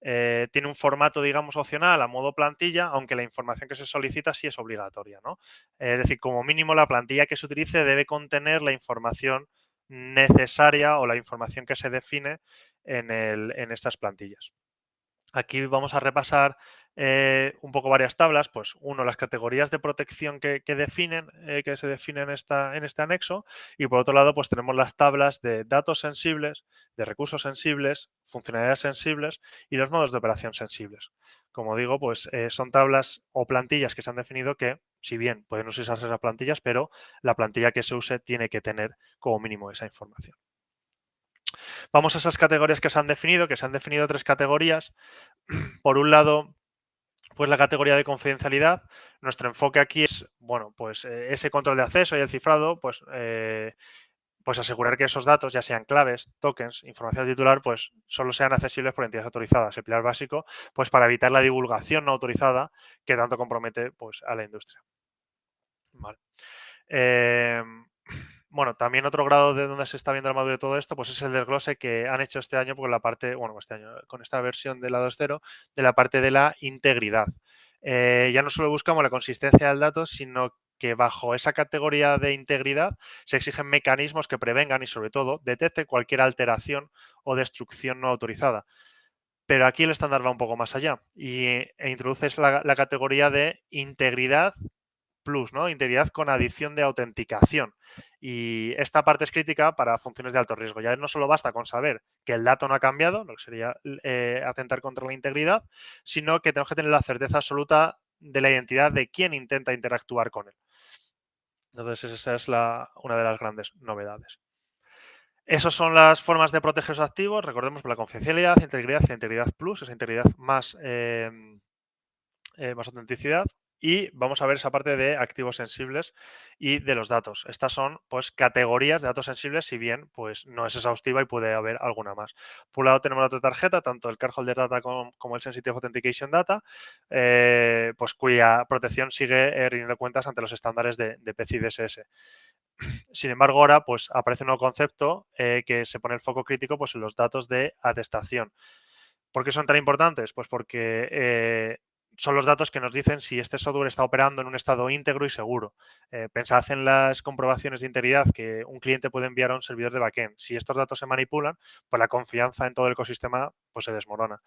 tiene un formato, digamos, opcional a modo plantilla, aunque la información que se solicita sí es obligatoria, ¿no? Es decir, como mínimo la plantilla que se utilice debe contener la información necesaria o la información que se define en estas plantillas. Aquí vamos a repasar un poco varias tablas. Pues uno, las categorías de protección que se definen en este anexo. Y por otro lado, pues tenemos las tablas de datos sensibles, de recursos sensibles, funcionalidades sensibles y los modos de operación sensibles. Como digo, pues son tablas o plantillas que se han definido que, si bien pueden usarse esas plantillas, pero la plantilla que se use tiene que tener como mínimo esa información. Vamos a esas categorías que se han definido 3 categorías. Por un lado, pues la categoría de confidencialidad. Nuestro enfoque aquí es, bueno, pues ese control de acceso y el cifrado, pues asegurar que esos datos, ya sean claves, tokens, información titular, pues solo sean accesibles por entidades autorizadas. El pilar básico, pues para evitar la divulgación no autorizada que tanto compromete pues, a la industria. Vale. Bueno, también otro grado de donde se está viendo la madurez de todo esto, pues es el desglose que han hecho este año, con la parte, bueno, este año, con esta versión de la 2.0, de la parte de la integridad. Ya no solo buscamos la consistencia del dato, sino que bajo esa categoría de integridad se exigen mecanismos que prevengan y, sobre todo, detecten cualquier alteración o destrucción no autorizada. Pero aquí el estándar va un poco más allá e introduce la categoría de integridad plus, ¿no? Integridad con adición de autenticación. Y esta parte es crítica para funciones de alto riesgo. Ya no solo basta con saber que el dato no ha cambiado, lo que sería atentar contra la integridad, sino que tenemos que tener la certeza absoluta de la identidad de quien intenta interactuar con él. Entonces, esa es una de las grandes novedades. Esas son las formas de proteger esos activos. Recordemos la confidencialidad, integridad y la integridad plus, esa integridad más autenticidad. Y vamos a ver esa parte de activos sensibles y de los datos. Estas son pues categorías de datos sensibles, si bien pues no es exhaustiva y puede haber alguna más. Por un lado tenemos la otra tarjeta, tanto el Cardholder Data como el Sensitive Authentication Data, pues cuya protección sigue rindiendo cuentas ante los estándares de PCI DSS. Sin embargo, ahora pues aparece un nuevo concepto que se pone el foco crítico pues, en los datos de atestación. ¿Por qué son tan importantes? Pues porque son los datos que nos dicen si este software está operando en un estado íntegro y seguro. Pensad en las comprobaciones de integridad que un cliente puede enviar a un servidor de backend. Si estos datos se manipulan, pues la confianza en todo el ecosistema pues se desmorona.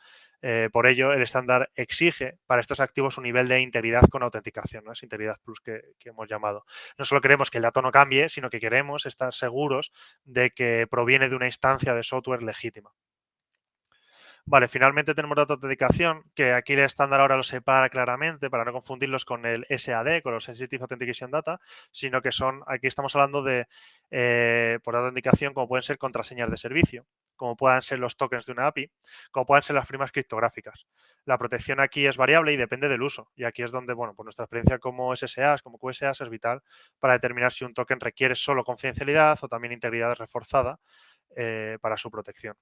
Por ello, el estándar exige para estos activos un nivel de integridad con autenticación, ¿no? Es integridad plus que hemos llamado. No solo queremos que el dato no cambie, sino que queremos estar seguros de que proviene de una instancia de software legítima. Vale, finalmente tenemos datos de autenticación, que aquí el estándar ahora lo separa claramente para no confundirlos con el SAD, con los Sensitive Authentication Data, sino que aquí estamos hablando de por datos de autenticación como pueden ser contraseñas de servicio, como puedan ser los tokens de una API, como puedan ser las firmas criptográficas. La protección aquí es variable y depende del uso. Y aquí es donde, bueno, pues nuestra experiencia como SSAs, como QSAs es vital para determinar si un token requiere solo confidencialidad o también integridad reforzada para su protección.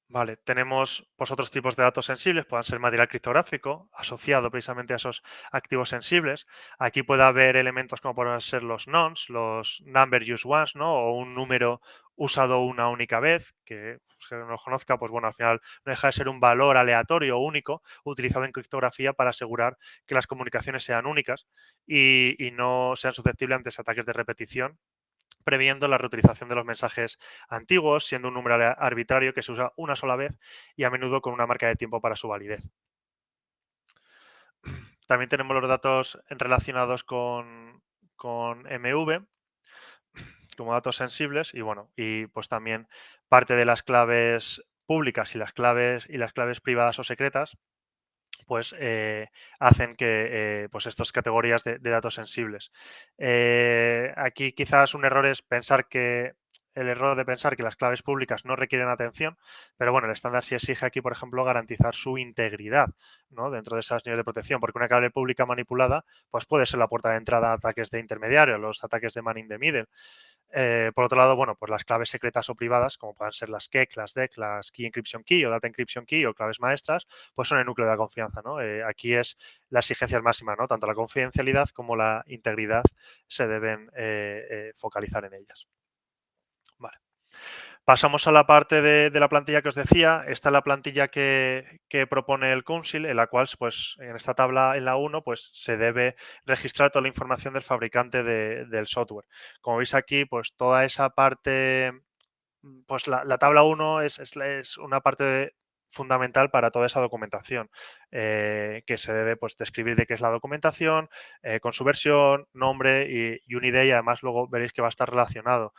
Vale, tenemos pues, otros tipos de datos sensibles, pueden ser material criptográfico asociado precisamente a esos activos sensibles. Aquí puede haber elementos como pueden ser los nonce, los number used once, ¿no? O un número usado una única vez, que no conozca, pues bueno, al final no deja de ser un valor aleatorio o único utilizado en criptografía para asegurar que las comunicaciones sean únicas y no sean susceptibles ante ataques de repetición previendo la reutilización de los mensajes antiguos, siendo un número arbitrario que se usa una sola vez y a menudo con una marca de tiempo para su validez. También tenemos los datos relacionados con MV como datos sensibles y bueno, y pues también parte de las claves públicas y las claves privadas o secretas pues hacen que pues estas categorías de datos sensibles. Aquí quizás un error es pensar que el error de pensar que las claves públicas no requieren atención, pero bueno, el estándar sí exige aquí, por ejemplo, garantizar su integridad, ¿no? Dentro de esos niveles de protección, porque una clave pública manipulada pues puede ser la puerta de entrada a ataques de intermediario, los ataques de man in the middle. Por otro lado, bueno, pues las claves secretas o privadas, como puedan ser las KEK, las DEC, las Key Encryption Key o Data Encryption Key o claves maestras, pues son el núcleo de la confianza, ¿no? Aquí es la exigencia máxima, ¿no? Tanto la confidencialidad como la integridad se deben focalizar en ellas. Vale. Pasamos a la parte de la plantilla que os decía. Esta es la plantilla que propone el Council, en la cual, pues, en esta tabla, en la 1, pues, se debe registrar toda la información del fabricante del software. Como veis aquí, pues, toda esa parte, pues, la tabla 1 es una parte fundamental para toda esa documentación, que se debe, pues, describir de qué es la documentación, con su versión, nombre y un ID, y además luego veréis que va a estar relacionado.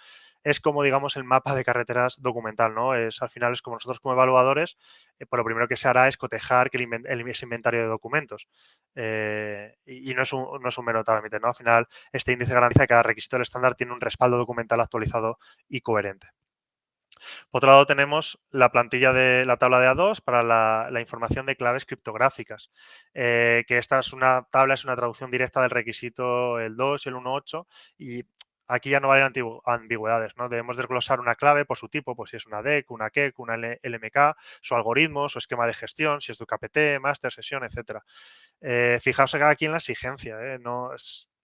Es como, digamos, el mapa de carreteras documental, ¿no? Al final es como nosotros como evaluadores, pues lo primero que se hará es cotejar que ese inventario de documentos. Y no es un mero trámite, ¿no? Al final, este índice garantiza que cada requisito del estándar tiene un respaldo documental actualizado y coherente. Por otro lado, tenemos la plantilla de la tabla de A2 para la información de claves criptográficas, que esta es una tabla, es una traducción directa del requisito el 2 y el 1.8 y aquí ya no valen ambigüedades, ¿no? Debemos desglosar una clave por su tipo, pues si es una DEC, una KEK, una LMK, su algoritmo, su esquema de gestión, si es tu KPT, máster, sesión, etcétera. Fijaos aquí en la exigencia, no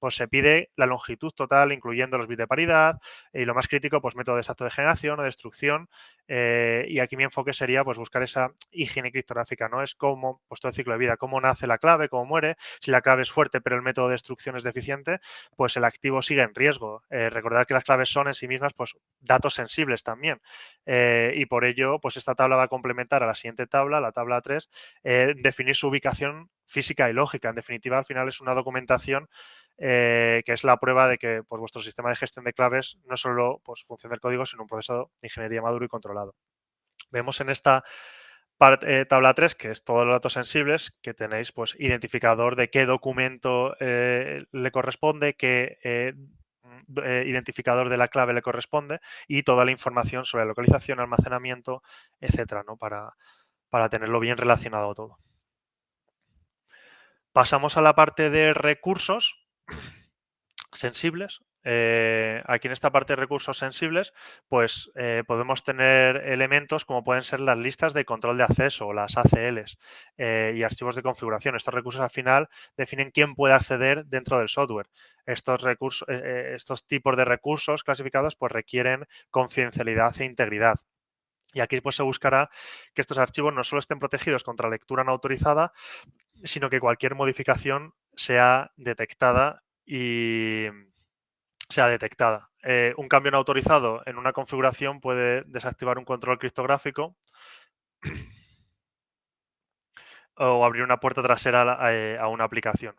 pues se pide la longitud total, incluyendo los bits de paridad y lo más crítico, pues método exacto de generación o destrucción. Y aquí mi enfoque sería pues buscar esa higiene criptográfica, ¿no? Es como pues todo el ciclo de vida, cómo nace la clave, cómo muere. Si la clave es fuerte pero el método de destrucción es deficiente, pues el activo sigue en riesgo. Recordad que las claves son en sí mismas pues datos sensibles también. Y por ello, pues esta tabla va a complementar a la siguiente tabla, la tabla 3, definir su ubicación física y lógica. En definitiva, al final es una documentación que es la prueba de que pues, vuestro sistema de gestión de claves no solo pues, funciona el código, sino un proceso de ingeniería maduro y controlado. Vemos en esta tabla 3, que es todos los datos sensibles, que tenéis pues, identificador de qué documento le corresponde, qué identificador de la clave le corresponde y toda la información sobre localización, almacenamiento, etcétera, ¿no? Para tenerlo bien relacionado todo. Pasamos a la parte de recursos sensibles. Aquí en esta parte de recursos sensibles, pues podemos tener elementos como pueden ser las listas de control de acceso o las ACLs y archivos de configuración. Estos recursos al final definen quién puede acceder dentro del software. Estos tipos de recursos clasificados pues requieren confidencialidad e integridad. Y aquí pues se buscará que estos archivos no solo estén protegidos contra lectura no autorizada, sino que cualquier modificación sea detectada un cambio no autorizado en una configuración puede desactivar un control criptográfico o abrir una puerta trasera a una aplicación.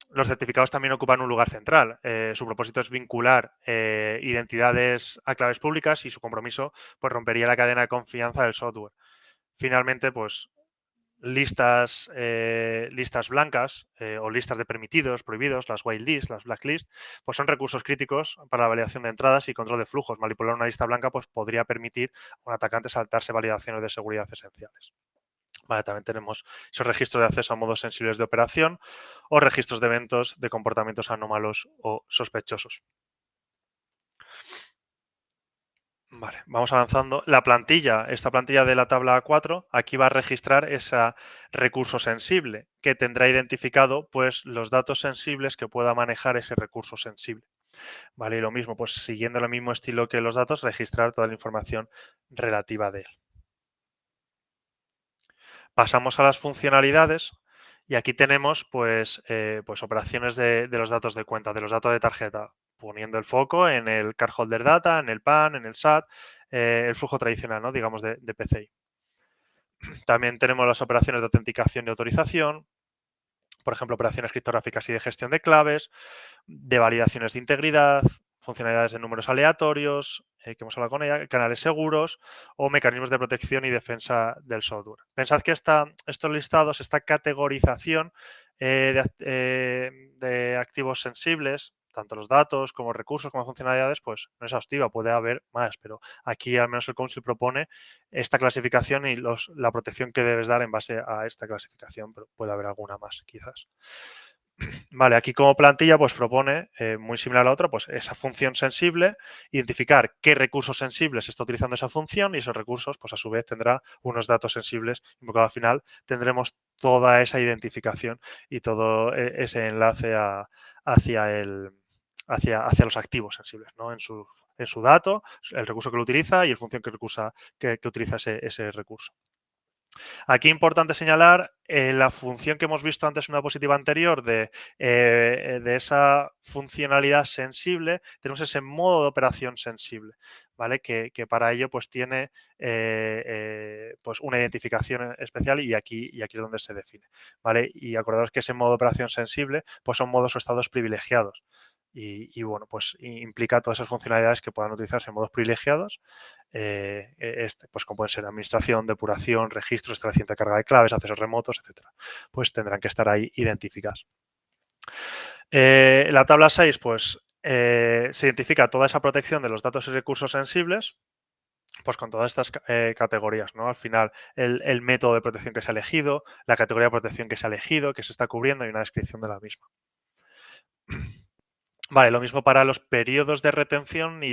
Los certificados también ocupan un lugar central. Su propósito es vincular identidades a claves públicas y su compromiso pues, rompería la cadena de confianza del software. Finalmente, pues listas blancas o listas de permitidos, prohibidos, las whitelist, las blacklist, pues son recursos críticos para la validación de entradas y control de flujos. Manipular una lista blanca pues podría permitir a un atacante saltarse validaciones de seguridad esenciales. Vale, también tenemos esos registros de acceso a modos sensibles de operación o registros de eventos de comportamientos anómalos o sospechosos. Vale, vamos avanzando. Esta plantilla de la tabla 4, aquí va a registrar ese recurso sensible que tendrá identificado pues, los datos sensibles que pueda manejar ese recurso sensible. Vale, y lo mismo, pues siguiendo el mismo estilo que los datos, registrar toda la información relativa de él. Pasamos a las funcionalidades y aquí tenemos pues operaciones de los datos de cuenta, de los datos de tarjeta. poniendo el foco en el cardholder data, en el PAN, en el SAT, el flujo tradicional, ¿no? Digamos, de PCI. También tenemos las operaciones de autenticación y autorización, por ejemplo, operaciones criptográficas y de gestión de claves, de validaciones de integridad, funcionalidades de números aleatorios, que hemos hablado con ella, canales seguros o mecanismos de protección y defensa del software. Pensad que estos listados, esta categorización de activos sensibles, tanto los datos como recursos como funcionalidades, pues no es exhaustiva, puede haber más, pero aquí al menos el Council propone esta clasificación y la protección que debes dar en base a esta clasificación, pero puede haber alguna más quizás. Vale, aquí como plantilla pues propone, muy similar a la otra, pues esa función sensible, identificar qué recursos sensibles está utilizando esa función y esos recursos pues a su vez tendrá unos datos sensibles invocados al final, tendremos toda esa identificación y todo ese enlace hacia los activos sensibles, ¿no? En su dato, el recurso que lo utiliza y el función que utiliza ese recurso. Aquí importante señalar la función que hemos visto antes en una diapositiva anterior de esa funcionalidad sensible, tenemos ese modo de operación sensible, ¿vale? Que para ello pues tiene pues una identificación especial y aquí es donde se define, ¿vale? Y acordaos que ese modo de operación sensible pues son modos o estados privilegiados. Y bueno, pues implica todas esas funcionalidades que puedan utilizarse en modos privilegiados, pues como pueden ser administración, depuración, registros, extracción de carga de claves, accesos remotos, etcétera. Pues tendrán que estar ahí identificadas. La tabla 6, pues se identifica toda esa protección de los datos y recursos sensibles, pues con todas estas categorías, ¿no? Al final, el método de protección que se ha elegido, la categoría de protección que se ha elegido, que se está cubriendo y una descripción de la misma. Vale, lo mismo para los periodos de retención y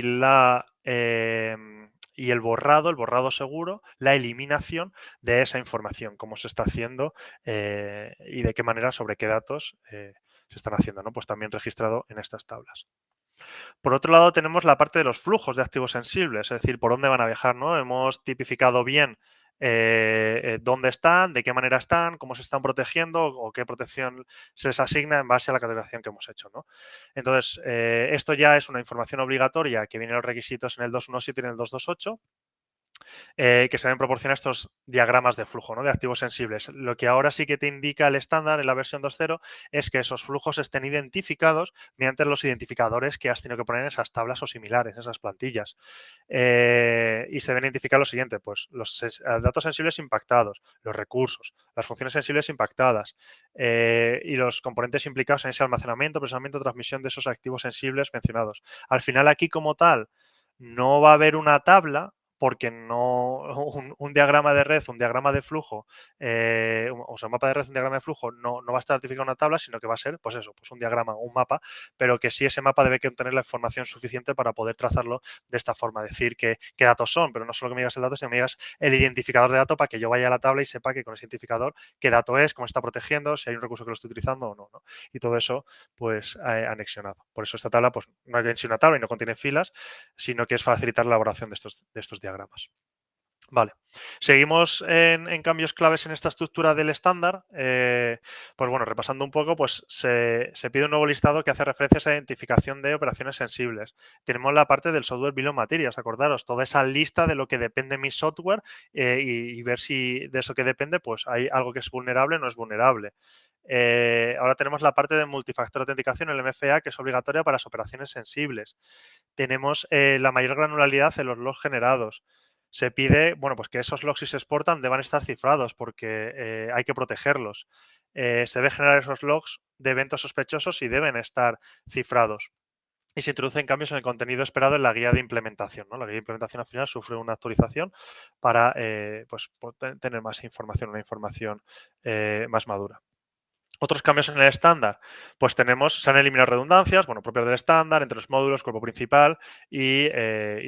el borrado seguro, la eliminación de esa información, cómo se está haciendo y de qué manera, sobre qué datos se están haciendo, ¿no? Pues también registrado en estas tablas. Por otro lado, tenemos la parte de los flujos de activos sensibles, es decir, por dónde van a viajar, ¿no? Hemos tipificado bien dónde están, de qué manera están, cómo se están protegiendo o qué protección se les asigna en base a la categorización que hemos hecho, ¿no? Entonces, esto ya es una información obligatoria que viene en los requisitos en el 217 y en el 228. Que se deben proporcionar estos diagramas de flujo, ¿no? De activos sensibles. Lo que ahora sí que te indica el estándar en la versión 2.0 es que esos flujos estén identificados mediante los identificadores que has tenido que poner en esas tablas o similares, en esas plantillas. Y se deben identificar lo siguiente, pues los datos sensibles impactados, los recursos, las funciones sensibles impactadas y los componentes implicados en ese almacenamiento, procesamiento, transmisión de esos activos sensibles mencionados. Al final aquí como tal no va a haber una tabla porque no un diagrama de red, un diagrama de flujo, o sea, un mapa de red, un diagrama de flujo no va a estar artificado en una tabla, sino que va a ser, pues eso, pues un diagrama, un mapa, pero que sí ese mapa debe contener la información suficiente para poder trazarlo de esta forma, decir qué datos son, pero no solo que me digas el dato, sino que me digas el identificador de dato para que yo vaya a la tabla y sepa que con ese identificador qué dato es, cómo está protegiendo, si hay un recurso que lo estoy utilizando o no, ¿no? Y todo eso, pues, anexionado. Por eso esta tabla, pues, no es en sí una tabla y no contiene filas, sino que es facilitar la elaboración de estos diagramas. Vale, seguimos en cambios claves en esta estructura del estándar. Pues bueno, repasando un poco, pues se pide un nuevo listado que hace referencia a esa identificación de operaciones sensibles. Tenemos la parte del software bill of materials, acordaros, toda esa lista de lo que depende mi software y ver si de eso que depende, pues hay algo que es vulnerable o no es vulnerable. Ahora tenemos la parte de multifactor de autenticación, el MFA, que es obligatoria para las operaciones sensibles. Tenemos la mayor granularidad en los logs generados. Se pide, bueno, pues que esos logs si se exportan deban estar cifrados porque hay que protegerlos. Se debe generar esos logs de eventos sospechosos y deben estar cifrados. Y se introducen cambios en el contenido esperado en la guía de implementación, ¿no? La guía de implementación al final sufre una actualización para pues, tener más información, una información más madura. Otros cambios en el estándar, pues se han eliminado redundancias, bueno, propias del estándar, entre los módulos, cuerpo principal y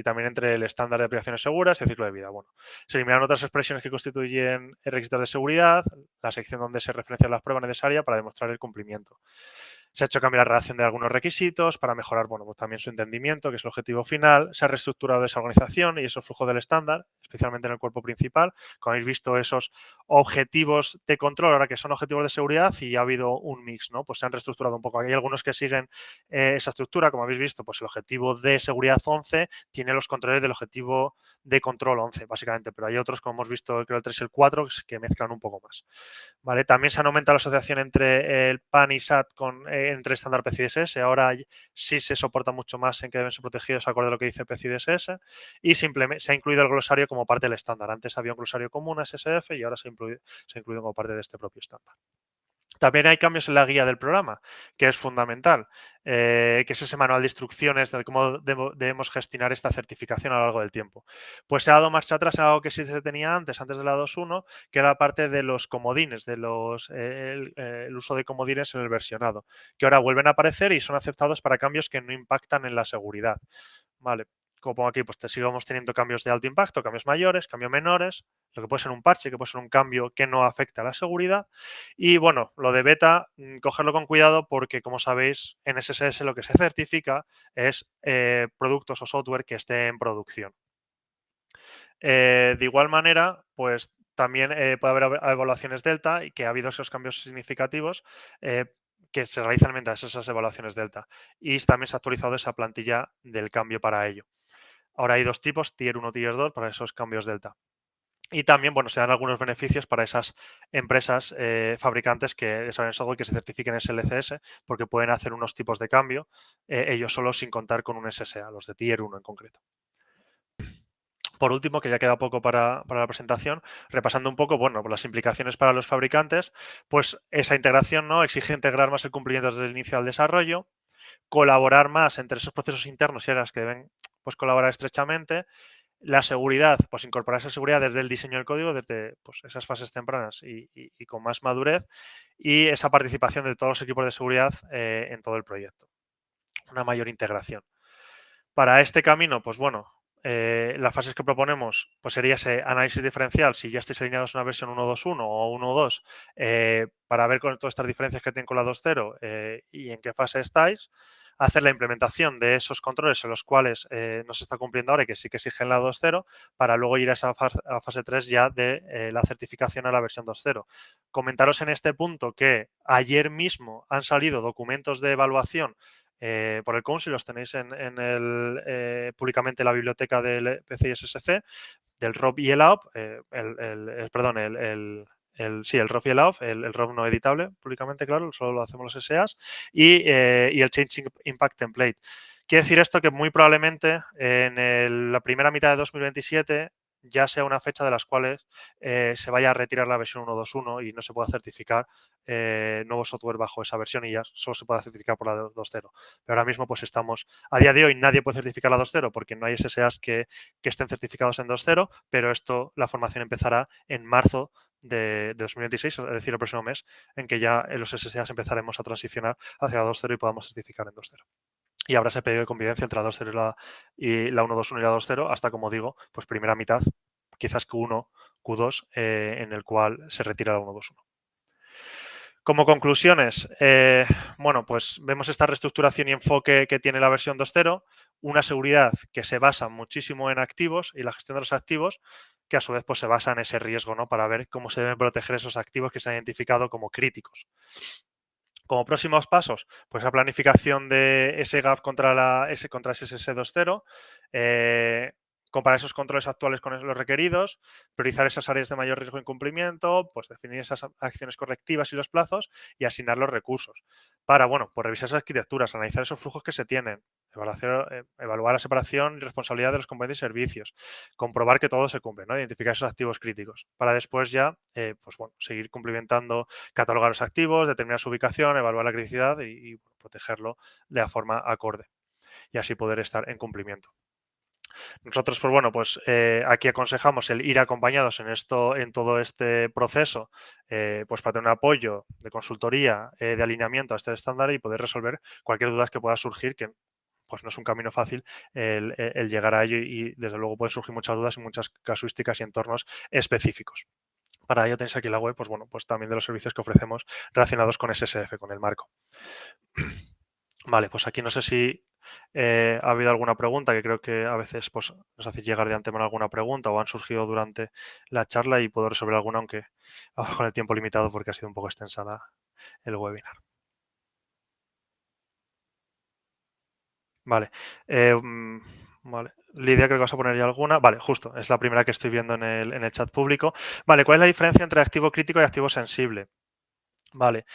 también entre el estándar de aplicaciones seguras y el ciclo de vida. Bueno, se eliminaron otras expresiones que constituyen el requisito de seguridad, la sección donde se referencian las pruebas necesarias para demostrar el cumplimiento. Se ha hecho cambiar la redacción de algunos requisitos para mejorar, bueno, pues también su entendimiento, que es el objetivo final. Se ha reestructurado esa organización y esos flujos del estándar, especialmente en el cuerpo principal. Como habéis visto, esos objetivos de control, ahora que son objetivos de seguridad, y ha habido un mix, ¿no? Pues se han reestructurado un poco. Hay algunos que siguen esa estructura, como habéis visto, pues el objetivo de seguridad 11 tiene los controles del objetivo de control 11, básicamente, pero hay otros, como hemos visto, creo el 3 y el 4, que mezclan un poco más. ¿Vale? También se han aumentado la asociación entre el PAN y SAT entre estándar PCI DSS. Ahora sí se soporta mucho más en que deben ser protegidos acorde a lo que dice PCI DSS y se ha incluido el glosario como parte del estándar. Antes había un glosario común SSF y ahora se ha incluido como parte de este propio estándar. También hay cambios en la guía del programa, que es fundamental, que es ese manual de instrucciones de cómo debemos gestionar esta certificación a lo largo del tiempo. Pues se ha dado marcha atrás en algo que sí se tenía antes de la 2.1, que era la parte de los comodines, de el uso de comodines en el versionado, que ahora vuelven a aparecer y son aceptados para cambios que no impactan en la seguridad. Vale. Como pongo aquí, pues sigamos teniendo cambios de alto impacto, cambios mayores, cambios menores, lo que puede ser un parche, que puede ser un cambio que no afecta a la seguridad. Y bueno, lo de beta, cogerlo con cuidado porque, como sabéis, en SSS lo que se certifica es productos o software que esté en producción. De igual manera, pues también puede haber evaluaciones delta y que ha habido esos cambios significativos que se realizan mientras esas evaluaciones delta. Y también se ha actualizado esa plantilla del cambio para ello. Ahora hay dos tipos, Tier 1 y Tier 2, para esos cambios delta. Y también, bueno, se dan algunos beneficios para esas empresas fabricantes que desarrollan software que se certifiquen SLCS porque pueden hacer unos tipos de cambio ellos solos sin contar con un SSA, los de Tier 1 en concreto. Por último, que ya queda poco para la presentación, repasando un poco, bueno, pues las implicaciones para los fabricantes, pues esa integración, ¿no? Exige integrar más el cumplimiento desde el inicio al desarrollo, colaborar más entre esos procesos internos y áreas que deben pues, colaborar estrechamente. La seguridad, pues incorporar esa seguridad desde el diseño del código, desde pues, esas fases tempranas y con más madurez, y esa participación de todos los equipos de seguridad en todo el proyecto. Una mayor integración. Para este camino, pues bueno, las fases que proponemos pues sería ese análisis diferencial, si ya estáis alineados a una versión 1.2.1 o 1.2, para ver con todas estas diferencias que tienen con la 2.0 y en qué fase estáis, hacer la implementación de esos controles en los cuales no se está cumpliendo ahora y que sí que exigen la 2.0, para luego ir a esa fase 3 ya de la certificación a la versión 2.0. Comentaros en este punto que ayer mismo han salido documentos de evaluación por el Council, los tenéis públicamente en la biblioteca del PCI SSC, del ROP y el AOP, perdón, el ROP y el AOP, el ROP no editable públicamente, claro, solo lo hacemos los SEAs, y el Change Impact Template. Quiere decir esto que muy probablemente en la primera mitad de 2027 ya sea una fecha de las cuales se vaya a retirar la versión 1.2.1 y no se pueda certificar nuevo software bajo esa versión y ya solo se pueda certificar por la 2.0. Pero ahora mismo pues estamos, a día de hoy nadie puede certificar la 2.0 porque no hay SSAs que estén certificados en 2.0, pero la formación empezará en marzo de 2026, es decir, el próximo mes, en que ya en los SSAs empezaremos a transicionar hacia la 2.0 y podamos certificar en 2.0. Y habrá ese periodo de convivencia entre la 2.0 y la 1.2.1 y la 2.0 hasta, como digo, pues primera mitad, quizás Q1, Q2, en el cual se retira la 1.2.1. Como conclusiones, bueno, pues vemos esta reestructuración y enfoque que tiene la versión 2.0, una seguridad que se basa muchísimo en activos y la gestión de los activos, que a su vez pues, se basa en ese riesgo, ¿no? Para ver cómo se deben proteger esos activos que se han identificado como críticos. Como próximos pasos, pues la planificación de ese gap contra SSS 2.0, comparar esos controles actuales con los requeridos, priorizar esas áreas de mayor riesgo de incumplimiento, pues definir esas acciones correctivas y los plazos y asignar los recursos. Para, bueno, pues revisar esas arquitecturas, analizar esos flujos que se tienen, evaluar la separación y responsabilidad de los componentes y servicios, comprobar que todo se cumple, ¿no? Identificar esos activos críticos, para después ya, pues bueno, seguir cumplimentando, catalogar los activos, determinar su ubicación, evaluar la criticidad y protegerlo de la forma acorde y así poder estar en cumplimiento. Nosotros, pues bueno, pues aquí aconsejamos el ir acompañados en todo este proceso, pues para tener un apoyo de consultoría, de alineamiento a este estándar y poder resolver cualquier duda que pueda surgir, que pues no es un camino fácil el llegar a ello y desde luego pueden surgir muchas dudas y muchas casuísticas y entornos específicos. Para ello tenéis aquí la web, pues bueno, pues también de los servicios que ofrecemos relacionados con SSF, con el marco. Vale, pues aquí no sé si ha habido alguna pregunta, que creo que a veces pues, nos hace llegar de antemano alguna pregunta o han surgido durante la charla y puedo resolver alguna, aunque ahora con el tiempo limitado porque ha sido un poco extensa el webinar. Vale. Vale. Lidia, creo que vas a poner ya alguna. Vale, justo, es la primera que estoy viendo en el chat público. Vale, ¿cuál es la diferencia entre activo crítico y activo sensible? Vale,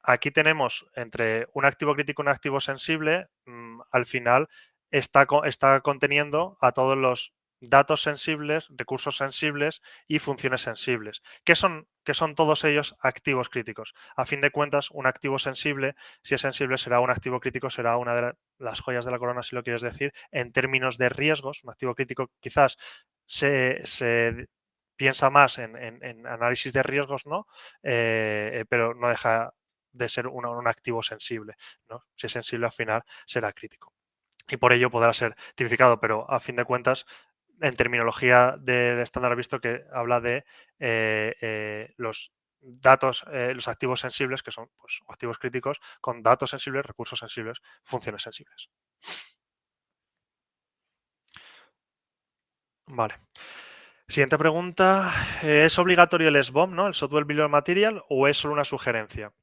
aquí tenemos entre un activo crítico y un activo sensible, al final está conteniendo a todos los datos sensibles, recursos sensibles y funciones sensibles. ¿Qué son todos ellos activos críticos? A fin de cuentas, un activo sensible, si es sensible, será un activo crítico, será una de las joyas de la corona, si lo quieres decir, en términos de riesgos. Un activo crítico quizás se piensa más en análisis de riesgos, ¿no? Pero no deja de ser un activo sensible, ¿no? Si es sensible al final será crítico. Y por ello podrá ser tipificado, pero a fin de cuentas, en terminología del estándar visto que habla de los datos, los activos sensibles, que son pues, activos críticos, con datos sensibles, recursos sensibles, funciones sensibles. Vale. Siguiente pregunta. ¿Es obligatorio el SBOM, ¿no? El Software Bill of Material, o es solo una sugerencia?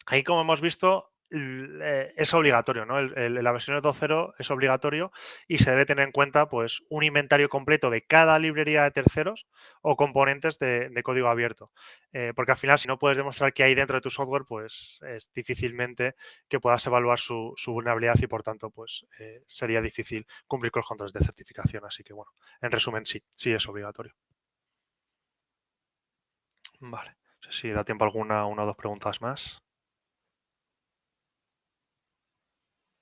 Ahí, como hemos visto, es obligatorio, ¿no? La versión 2.0 es obligatorio y se debe tener en cuenta pues, un inventario completo de cada librería de terceros o componentes de código abierto. Porque al final, si no puedes demostrar qué hay dentro de tu software, pues es difícilmente que puedas evaluar su vulnerabilidad y, por tanto, pues sería difícil cumplir con los controles de certificación. Así que, bueno, en resumen, sí, sí es obligatorio. Vale. No sé si da tiempo a una o dos preguntas más.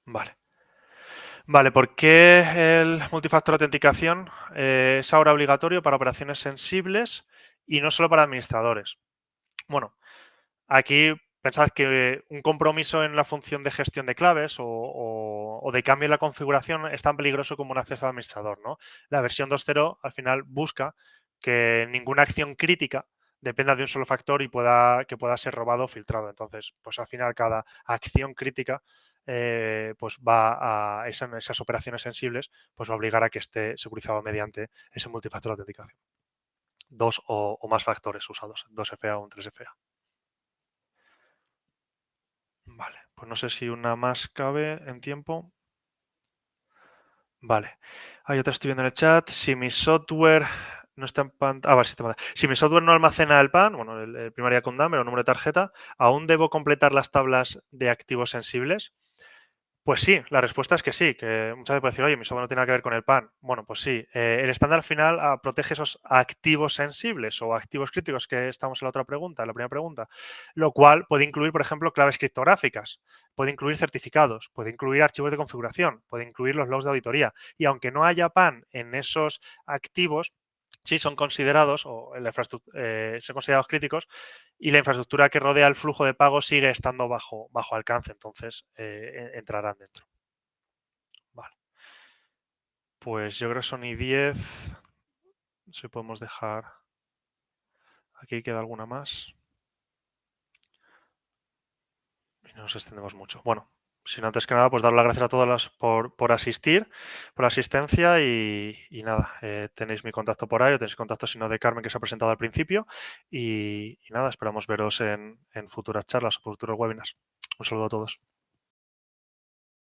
Vale. Vale, ¿por qué el multifactor de autenticación es ahora obligatorio para operaciones sensibles y no solo para administradores? Bueno, aquí pensad que un compromiso en la función de gestión de claves o de cambio en la configuración es tan peligroso como un acceso al administrador, ¿no? La versión 2.0 al final busca que ninguna acción crítica dependa de un solo factor y que pueda ser robado o filtrado. Entonces, pues al final cada acción crítica pues va a esas operaciones sensibles, pues va a obligar a que esté securizado mediante ese multifactor de autenticación. Dos o más factores usados, 2FA o un 3FA. Vale, pues no sé si una más cabe en tiempo. Vale. Hay otra, estoy viendo en el chat. Si mi software no está en pantalla. Vale, si mi software no almacena el PAN, bueno, el primaria con number o número de tarjeta, ¿aún debo completar las tablas de activos sensibles? Pues sí, la respuesta es que sí, que muchas veces puede decir, oye, mi software no tiene nada que ver con el PAN. Bueno, pues sí, el estándar al final protege esos activos sensibles o activos críticos que estamos en la otra pregunta, en la primera pregunta, lo cual puede incluir, por ejemplo, claves criptográficas, puede incluir certificados, puede incluir archivos de configuración, puede incluir los logs de auditoría. Y aunque no haya PAN en esos activos, sí son considerados o son considerados críticos y la infraestructura que rodea el flujo de pago sigue estando bajo alcance, entonces entrarán dentro. Vale. Pues yo creo que son y 10. Si podemos dejar. Aquí queda alguna más. Y no nos extendemos mucho. Bueno, sin antes que nada, pues dar las gracias a todas por asistir, por la asistencia y nada, tenéis mi contacto por ahí, o tenéis contacto si no de Carmen que se ha presentado al principio y nada, esperamos veros en futuras charlas o futuros webinars. Un saludo a todos.